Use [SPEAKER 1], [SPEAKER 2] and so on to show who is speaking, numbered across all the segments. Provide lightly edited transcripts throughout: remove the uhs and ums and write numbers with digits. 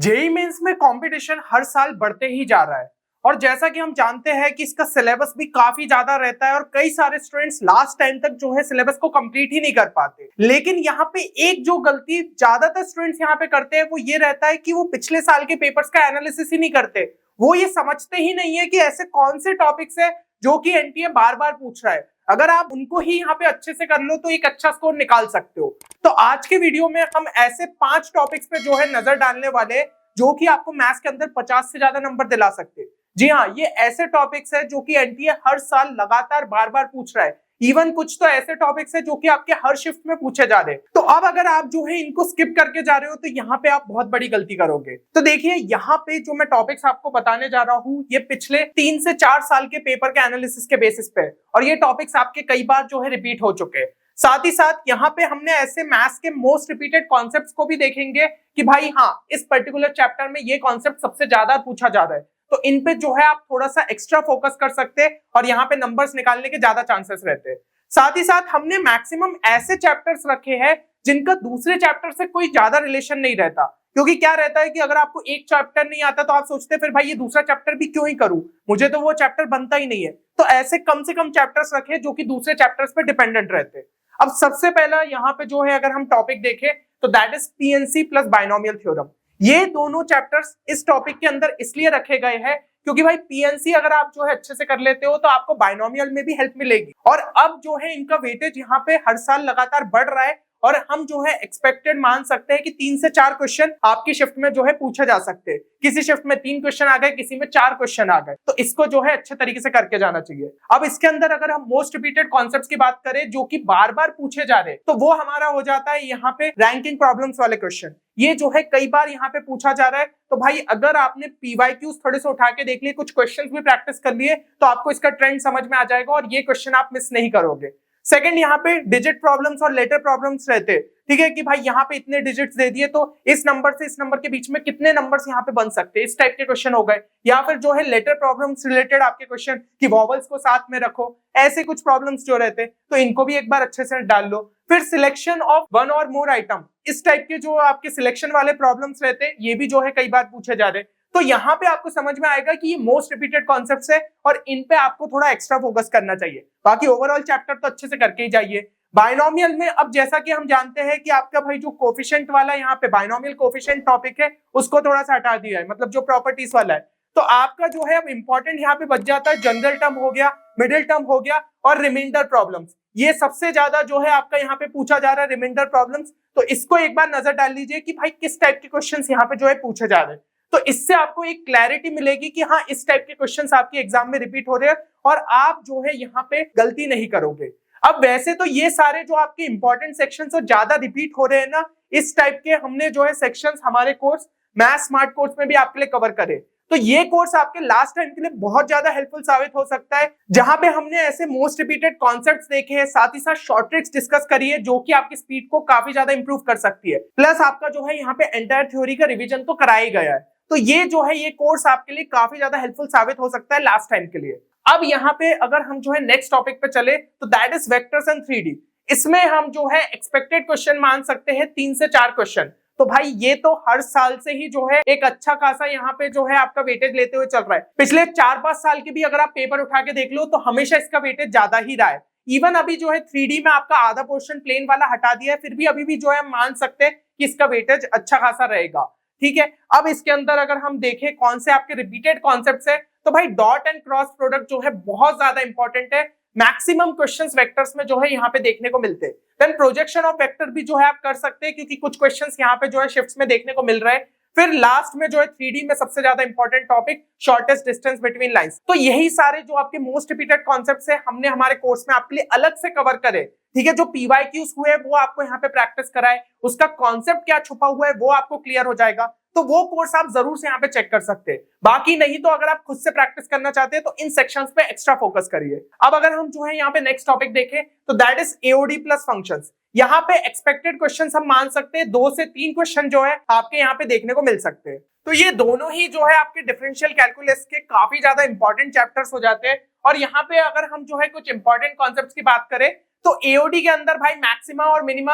[SPEAKER 1] JEE mains में competition हर साल बढ़ते ही जा रहा है और जैसा कि हम जानते हैं कि इसका सिलेबस भी काफी ज्यादा रहता है और कई सारे स्टूडेंट्स लास्ट टाइम तक जो है सिलेबस को कंप्लीट ही नहीं कर पाते। लेकिन यहाँ पे एक जो गलती ज्यादातर स्टूडेंट्स यहाँ पे करते हैं वो ये रहता है कि वो पिछले साल के पेपर्स का एनालिसिस ही नहीं करते। वो ये समझते ही नहीं है कि ऐसे कौन से टॉपिक्स है जो कि एनटीए बार बार पूछ रहा है। अगर आप उनको ही यहाँ पे अच्छे से कर लो तो एक अच्छा स्कोर निकाल सकते हो। तो आज के वीडियो में हम ऐसे 5 टॉपिक्स पे जो है नजर डालने वाले हैं जो कि आपको मैथ्स के अंदर 50 से ज्यादा नंबर दिला सकते हैं। जी हाँ, ये ऐसे टॉपिक्स है जो कि एनटीए हर साल लगातार बार बार पूछ रहा है। इवन कुछ तो ऐसे टॉपिक्स है जो कि आपके हर शिफ्ट में पूछे जा रहे हैं। तो अब अगर आप जो है इनको स्किप करके जा रहे हो तो यहाँ पे आप बहुत बड़ी गलती करोगे। तो देखिए यहाँ पे जो मैं टॉपिक्स आपको बताने जा रहा हूँ ये पिछले 3 से 4 साल के पेपर के एनालिसिस के बेसिस पे और ये टॉपिक्स आपके कई बार जो है रिपीट हो चुके हैं। साथ ही साथ यहाँ पे हमने ऐसे मैथ्स के मोस्ट रिपीटेड कॉन्सेप्ट्स को भी देखेंगे कि भाई हाँ, इस पर्टिकुलर चैप्टर में ये कॉन्सेप्ट सबसे ज्यादा पूछा जा रहा है, तो इन पे जो है आप थोड़ा सा एक्स्ट्रा फोकस कर सकते हैं और यहाँ पे नंबर्स निकालने के ज्यादा चांसेस रहते हैं। साथ ही साथ हमने मैक्सिमम ऐसे चैप्टर्स रखे हैं जिनका दूसरे चैप्टर से कोई ज्यादा रिलेशन नहीं रहता, क्योंकि क्या रहता है कि अगर आपको एक चैप्टर नहीं आता तो आप सोचते हैं फिर भाई ये दूसरा चैप्टर भी क्यों ही करूं, मुझे तो वो चैप्टर बनता ही नहीं है। तो ऐसे कम से कम चैप्टर्स रखे जो कि दूसरे चैप्टर्स पे डिपेंडेंट रहते हैं। अब सबसे पहला यहाँ पे जो है अगर हम टॉपिक देखें तो that is PNC plus binomial theorem. ये दोनों चैप्टर्स इस टॉपिक के अंदर इसलिए रखे गए हैं क्योंकि भाई पीएनसी अगर आप जो है अच्छे से कर लेते हो तो आपको बायनोमियल में भी हेल्प मिलेगी। और अब जो है इनका वेटेज यहाँ पे हर साल लगातार बढ़ रहा है और हम जो है एक्सपेक्टेड मान सकते हैं कि 3 से 4 क्वेश्चन आपकी शिफ्ट में जो है पूछे जा सकते हैं। किसी शिफ्ट में 3 क्वेश्चन आ गए, किसी में 4 क्वेश्चन आ गए, तो इसको जो है अच्छे तरीके से करके जाना चाहिए। अब इसके अंदर अगर हम मोस्ट रिपीटेड कॉन्सेप्ट्स की बात करें जो कि बार बार पूछे जा रहे हैं तो वो हमारा हो जाता है यहाँ पे रैंकिंग प्रॉब्लम्स वाले क्वेश्चन। ये जो है कई बार यहाँ पे पूछा जा रहा है, तो भाई अगर आपने पीवाईक्यूज थोड़े से उठा के देख लिए, कुछ क्वेश्चंस भी प्रैक्टिस कर लिए, तो आपको इसका ट्रेंड समझ में आ जाएगा और ये क्वेश्चन आप मिस नहीं करोगे। सेकंड, यहाँ पे डिजिट प्रॉब्लम्स और लेटर प्रॉब्लम्स रहते हैं। ठीक है कि भाई यहाँ पे इतने डिजिट्स दे दिए तो इस नंबर से इस नंबर के बीच में कितने नंबर्स यहाँ पे बन सकते हैं, इस टाइप के क्वेश्चन हो गए। या फिर जो है लेटर प्रॉब्लम्स रिलेटेड आपके क्वेश्चन कि वॉवल्स को साथ में रखो, ऐसे कुछ प्रॉब्लम्स जो रहते हैं तो इनको भी एक बार अच्छे से डाल लो। फिर सिलेक्शन ऑफ वन और मोर आइटम, इस टाइप के जो आपके सिलेक्शन वाले प्रॉब्लम्स रहते हैं ये भी जो है कई बार पूछे जा रहे हैं। तो यहाँ पे आपको समझ में आएगा कि ये मोस्ट रिपीटेड कॉन्सेप्ट्स है और इन पे आपको थोड़ा एक्स्ट्रा फोकस करना चाहिए। बाकी ओवरऑल चैप्टर तो अच्छे से करके ही जाइए। बायनोमियल में अब जैसा कि हम जानते हैं कि आपका भाई जो कोफिशिएंट वाला यहाँ पे बायनोमियल कोफिशिएंट टॉपिक है उसको थोड़ा सा हटा दिया है, मतलब जो प्रॉपर्टीज वाला है। तो आपका जो है अब इंपॉर्टेंट यहाँ पे बच जाता है जनरल टर्म हो गया, मिडिल टर्म हो गया और रिमाइंडर प्रॉब्लम्स। ये सबसे ज्यादा जो है आपका यहाँ पे पूछा जा रहा है रिमाइंडर प्रॉब्लम्स। तो इसको एक बार नजर डाल लीजिए कि भाई किस टाइप के क्वेश्चंस यहाँ पे जो है पूछे जा रहे हैं। तो इससे आपको एक क्लैरिटी मिलेगी कि हाँ, इस टाइप के क्वेश्चंस आपके एग्जाम में रिपीट हो रहे हैं और आप जो है यहाँ पे गलती नहीं करोगे। अब वैसे तो ये सारे जो आपके इंपॉर्टेंट सेक्शंस और ज्यादा रिपीट हो रहे हैं ना, इस टाइप के हमने जो है सेक्शंस हमारे कोर्स मैथ स्मार्ट कोर्स में भी आपके लिए कवर करे। तो ये कोर्स आपके लास्ट टाइम के लिए बहुत ज्यादा हेल्पफुल साबित हो सकता है, जहां पे हमने ऐसे मोस्ट रिपीटेड कॉन्सेप्ट्स देखे हैं, साथ ही साथ शॉर्ट ट्रिक्स डिस्कस करी है जो कि आपकी स्पीड को काफी ज्यादा इंप्रूव कर सकती है। प्लस आपका जो है यहाँ पे एंटायर थ्योरी का रिवीजन तो कराया गया है। तो ये जो है ये कोर्स आपके लिए काफी ज्यादा हेल्पफुल साबित हो सकता है लास्ट टाइम के लिए। अब यहाँ पे अगर हम जो है नेक्स्ट टॉपिक पे चले तो that is vectors and 3D। इसमें हम जो है एक्सपेक्टेड क्वेश्चन मान सकते हैं 3 से 4 क्वेश्चन। तो भाई ये तो हर साल से ही जो है एक अच्छा खासा यहाँ पे जो है आपका वेटेज लेते हुए चल रहा है। पिछले 4-5 साल के भी अगर आप पेपर उठा के देख लो तो हमेशा इसका वेटेज ज्यादा ही रहा है। इवन अभी जो है 3D में आपका आधा पोर्शन प्लेन वाला हटा दिया है, फिर भी अभी भी जो है मान सकते हैं कि इसका वेटेज अच्छा खासा रहेगा। ठीक है, अब इसके अंदर अगर हम देखें कौन से आपके रिपीटेड कॉन्सेप्ट्स है तो भाई डॉट एंड क्रॉस प्रोडक्ट जो है बहुत ज्यादा इंपॉर्टेंट है। मैक्सिमम क्वेश्चंस वेक्टर्स में जो है यहाँ पे देखने को मिलते हैं। देन प्रोजेक्शन ऑफ वेक्टर भी जो है आप कर सकते हैं क्योंकि कुछ क्वेश्चंस यहाँ पे जो है शिफ्ट्स में देखने को मिल रहे हैं। फिर लास्ट में जो है 3D में सबसे ज्यादा important topic shortest distance between lines. तो यही सारे जो आपके मोस्ट रिपीटेड कॉन्सेप्ट्स है हमने हमारे कोर्स में आपके लिए अलग से कवर करे। ठीक है, जो पीवाईक्यूज हुए वो आपको यहाँ पे प्रैक्टिस कराए, उसका कॉन्सेप्ट क्या छुपा हुआ है वो आपको क्लियर हो जाएगा। तो वो कोर्स आप जरूर से यहाँ पे चेक कर सकते हैं। बाकी नहीं तो अगर आप खुद से प्रैक्टिस करना चाहते हैं तो इन सेक्शंस पे एक्स्ट्रा फोकस करिए। अब अगर हम जो है यहाँ पे नेक्स्ट टॉपिक देखें तो that is AOD plus functions. यहाँ पे एक्सपेक्टेड क्वेश्चंस हम मान सकते हैं 2 से 3 क्वेश्चन जो है आपके यहाँ पे देखने को मिल सकते हैं। तो ये दोनों ही जो है आपके डिफरेंशियल कैलकुलस के काफी ज्यादा इंपॉर्टेंट चैप्टर्स हो जाते हैं। और यहाँ पे अगर हम जो है कुछ इंपॉर्टेंट कॉन्सेप्ट्स की बात करें तो एओडी के अंदर भाई मैक्सिमा और मिनिमा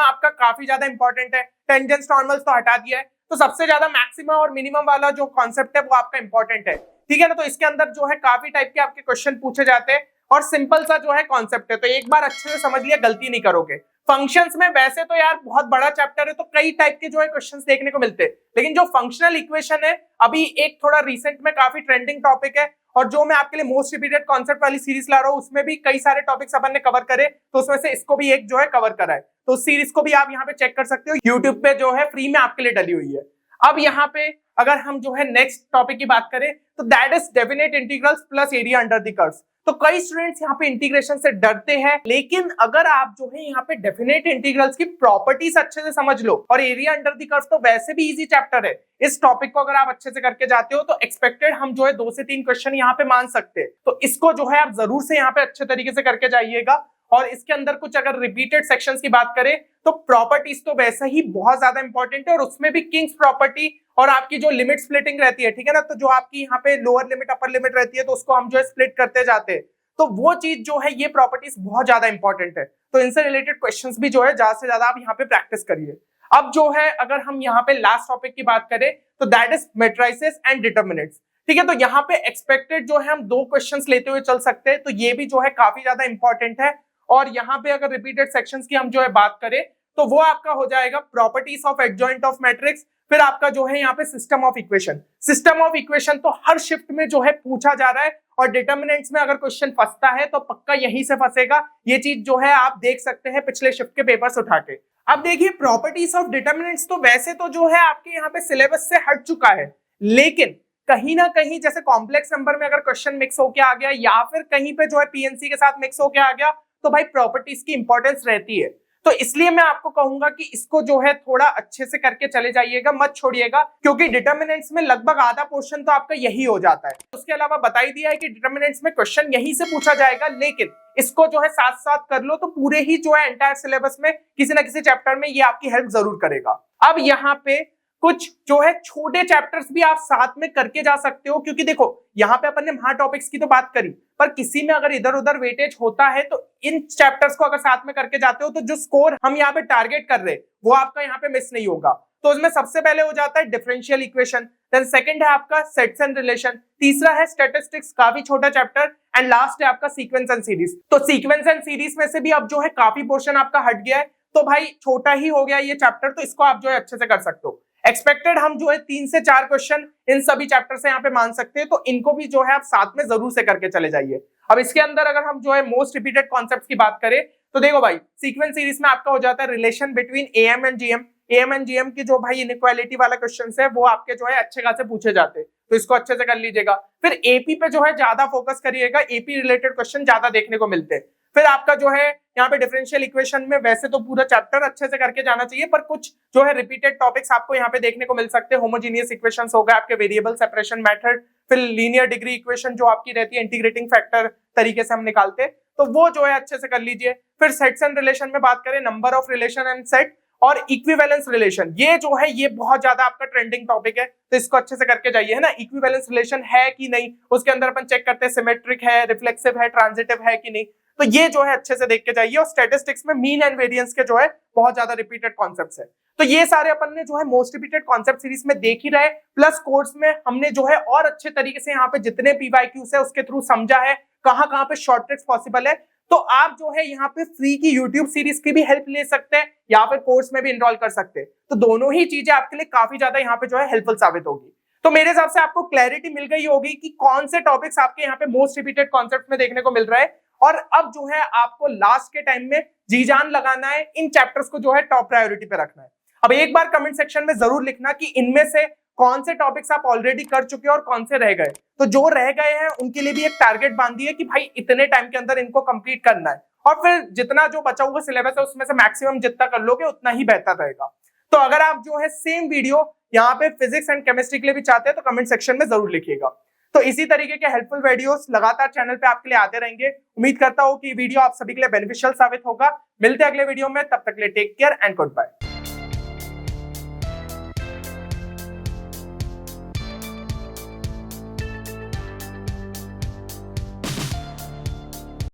[SPEAKER 1] आपका काफी ज्यादा इंपॉर्टेंट है। टेंजेंट्स नॉर्मल्स तो हटा दिया है, तो सबसे ज्यादा मैक्सिमम और मिनिमम वाला जो कॉन्सेप्ट है वो आपका इंपॉर्टेंट है, ठीक है ना। तो इसके अंदर जो है काफी टाइप के आपके क्वेश्चन पूछे जाते हैं और सिंपल सा जो है कॉन्सेप्ट है, तो एक बार अच्छे से समझ लिया, गलती नहीं करोगे। फंक्शंस में वैसे तो यार बहुत बड़ा चैप्टर है, तो कई टाइप के जो है क्वेश्चंस देखने को मिलते हैं, लेकिन जो फंक्शनल इक्वेशन है अभी एक थोड़ा रिसेंट में काफी ट्रेंडिंग टॉपिक है, और जो मैं आपके लिए मोस्ट रिपीटेड कॉन्सेप्ट वाली सीरीज ला रहा हूँ उसमें भी कई सारे टॉपिक्स अपन ने कवर करे, तो उसमें से इसको भी एक जो है कवर करा है, तो उस सीरीज को भी आप यहाँ पे चेक कर सकते हो, यूट्यूब पे जो है फ्री में आपके लिए डली हुई है। अब यहाँ पे अगर हम जो है नेक्स्ट टॉपिक की बात करें तो that is definite integrals plus area under the curves. तो कई स्टूडेंट्स यहाँ पे इंटीग्रेशन से डरते हैं, लेकिन अगर आप जो है यहाँ पे डेफिनेट इंटीग्रल्स की प्रॉपर्टीज अच्छे से समझ लो, और एरिया अंडर द कर्व तो वैसे भी इजी चैप्टर है, इस टॉपिक को अगर आप अच्छे से करके जाते हो तो एक्सपेक्टेड हम जो है 2 से 3 क्वेश्चन यहाँ पे मान सकते हैं, तो इसको जो है आप जरूर से यहाँ पे अच्छे तरीके से करके जाइएगा। और इसके अंदर कुछ अगर रिपीटेड सेक्शंस की बात करें तो प्रॉपर्टीज तो वैसे ही बहुत ज्यादा इंपॉर्टेंट है, और उसमें भी किंग्स प्रॉपर्टी और आपकी जो लिमिट स्प्लिटिंग रहती है, ठीक है ना, तो जो आपकी यहाँ पे लोअर लिमिट अपर लिमिट रहती है तो उसको हम जो है स्प्लिट करते जाते हैं, तो वो चीज जो है ये प्रॉपर्टीज बहुत ज्यादा इंपॉर्टेंट है, तो इनसे रिलेटेड क्वेश्चंस भी जो है ज्यादा से ज्यादा आप यहाँ पे प्रैक्टिस करिए। अब जो है अगर हम यहाँ पे लास्ट टॉपिक की बात करें तो that is matrices and determinants, ठीक है। तो यहाँ पे एक्सपेक्टेड जो है हम 2 क्वेश्चंस लेते हुए चल सकते हैं, तो ये भी जो है काफी ज्यादा इंपॉर्टेंट है। और यहाँ पे अगर रिपीटेड सेक्शंस की हम जो है बात करें तो वो आपका हो जाएगा properties of adjoint of matrix, फिर आपका जो है यहाँ पे system of equation. System of equation तो हर शिफ्ट में जो है पूछा जा रहा है, और डिटर्मिनेंट्स में अगर क्वेश्चन फंसता है तो पक्का यहीं से फंसेगा, ये चीज जो है आप देख सकते हैं पिछले शिफ्ट के पेपर्स उठा के। अब देखिए प्रॉपर्टीज ऑफ डिटर्मिनेंट्स तो वैसे तो जो है आपके यहाँ पे सिलेबस से हट चुका है, लेकिन कहीं ना कहीं जैसे कॉम्प्लेक्स नंबर में अगर क्वेश्चन मिक्स होके आ गया या फिर कहीं पे जो है पीएनसी के साथ मिक्स होके आ गया तो भाई प्रॉपर्टीज की इंपॉर्टेंस रहती है, तो इसलिए मैं आपको कहूंगा कि इसको जो है थोड़ा अच्छे से करके चले जाइएगा, मत छोड़िएगा, क्योंकि डिटर्मिनेंट्स में लगभग आधा पोर्शन तो आपका यही हो जाता है। उसके अलावा बता ही दिया है कि डिटर्मिनेंट्स में क्वेश्चन यहीं से पूछा जाएगा, लेकिन इसको जो है साथ साथ कर लो तो पूरे ही जो है एंटायर सिलेबस में किसी ना किसी चैप्टर में ये आपकी हेल्प जरूर करेगा। अब यहाँ पे कुछ जो है छोटे चैप्टर्स भी आप साथ में करके जा सकते हो, क्योंकि देखो यहाँ पे अपन ने महा टॉपिक्स की तो बात करी, पर किसी में अगर इधर उधर वेटेज होता है तो इन चैप्टर्स को अगर साथ में करके जाते हो तो जो स्कोर हम यहाँ पे टारगेट कर रहे हैं वो आपका यहाँ पे मिस नहीं होगा। तो उसमें सबसे पहले हो जाता है डिफरेंशियल इक्वेशन, देन सेकंड है आपका सेट्स एंड रिलेशन, तीसरा है स्टैटिस्टिक्स, काफी छोटा चैप्टर, एंड लास्ट है आपका सीक्वेंस एंड सीरीज। तो सीक्वेंस एंड सीरीज में से भी अब जो है काफी पोर्शन आपका हट गया है, तो भाई छोटा ही हो गया ये चैप्टर, तो इसको आप जो है अच्छे से कर सकते हो। एक्सपेक्टेड हम जो है 3 से 4 क्वेश्चन इन सभी चैप्टर से यहाँ पे मान सकते हैं, तो इनको भी जो है आप साथ में जरूर से करके चले जाइए। अब इसके अंदर अगर हम जो है मोस्ट रिपीटेड कॉन्सेप्ट्स की बात करें तो देखो भाई सीक्वेंस सीरीज में आपका हो जाता है relation between am and GM. Am and GM की जो भाई इनइक्वालिटी वाला क्वेश्चन है वो आपके जो है अच्छे खासे पूछे जाते हैं, तो इसको अच्छे से कर लीजिएगा। फिर एपी पे जो है ज्यादा फोकस करिएगा, एपी रिलेटेड क्वेश्चन ज्यादा देखने को मिलते हैं। फिर आपका जो है यहाँ पे डिफरेंशियल इक्वेशन में वैसे तो पूरा चैप्टर अच्छे से करके जाना चाहिए, पर कुछ जो है रिपीटेड टॉपिक्स आपको यहाँ पे देखने को मिल सकते हैं। होमोजीनियस इक्वेशंस हो गए आपके, वेरिएबल सेपरेशन मेथड, फिर लीनियर डिग्री इक्वेशन जो आपकी रहती है इंटीग्रेटिंग फैक्टर तरीके से हम निकालते हैं, तो वो जो है अच्छे से कर लीजिए। फिर सेट्स एंड रिलेशन में बात करें, number of relation and set और इक्विवेलेंस रिलेशन, ये जो है ये बहुत ज्यादा आपका ट्रेंडिंग टॉपिक है, तो इसको अच्छे से करके जाइए, है ना। इक्विवेलेंस रिलेशन है कि नहीं, उसके अंदर अपन चेक करते हैं सिमेट्रिक है, रिफ्लेक्सिव है, ट्रांजिटिव है कि नहीं, तो ये जो है अच्छे से देख के जाइए। और स्टैटिस्टिक्स में मीन एंड वेरिएंस के जो है बहुत ज्यादा रिपीटेड कॉन्सेप्ट्स है, तो ये सारे अपन ने जो है मोस्ट रिपीटेड कॉन्सेप्ट सीरीज में देख ही रहे, प्लस कोर्स में हमने जो है और अच्छे तरीके से यहाँ पे जितने पीवाईक्यूज है उसके थ्रू समझा है कहाँ पे शॉर्ट ट्रिक्स पॉसिबल है। तो आप जो है यहाँ पे फ्री की यूट्यूब सीरीज की भी हेल्प ले सकते हैं या फिर कोर्स में भी इनरोल कर सकते हैं, तो दोनों ही चीजें आपके लिए काफी ज्यादा यहाँ पे जो है हेल्पफुल साबित होगी। तो मेरे हिसाब से आपको क्लैरिटी मिल गई होगी कि कौन से टॉपिक्स आपके यहाँ पे मोस्ट रिपीटेड कॉन्सेप्ट में देखने को मिल रहा है, और अब जो है आपको लास्ट के टाइम में जी जान लगाना है, इन चैप्टर्स को जो है टॉप प्रायोरिटी पे रखना है। अब एक बार कमेंट सेक्शन में जरूर लिखना कि इनमें से कौन से टॉपिक्स आप ऑलरेडी कर चुके हो और कौन से रह गए, तो जो रह गए हैं उनके लिए भी एक टारगेट बांधिए कि भाई इतने टाइम के अंदर इनको कंप्लीट करना है, और फिर जितना जो बचा हुआ सिलेबस है उसमें से मैक्सिमम जितना कर लोगे उतना ही बेहतर रहेगा। तो अगर आप जो है सेम वीडियो यहाँ पे फिजिक्स एंड केमिस्ट्री के लिए भी चाहते हैं तो कमेंट सेक्शन में जरूर लिखिएगा। तो इसी तरीके के हेल्पफुल वीडियोस लगातार चैनल पे आपके लिए आते रहेंगे। उम्मीद करता हूं कि वीडियो आप सभी के लिए बेनिफिशियल साबित होगा। मिलते हैं अगले वीडियो में, तब तक के लिए take care and good bye.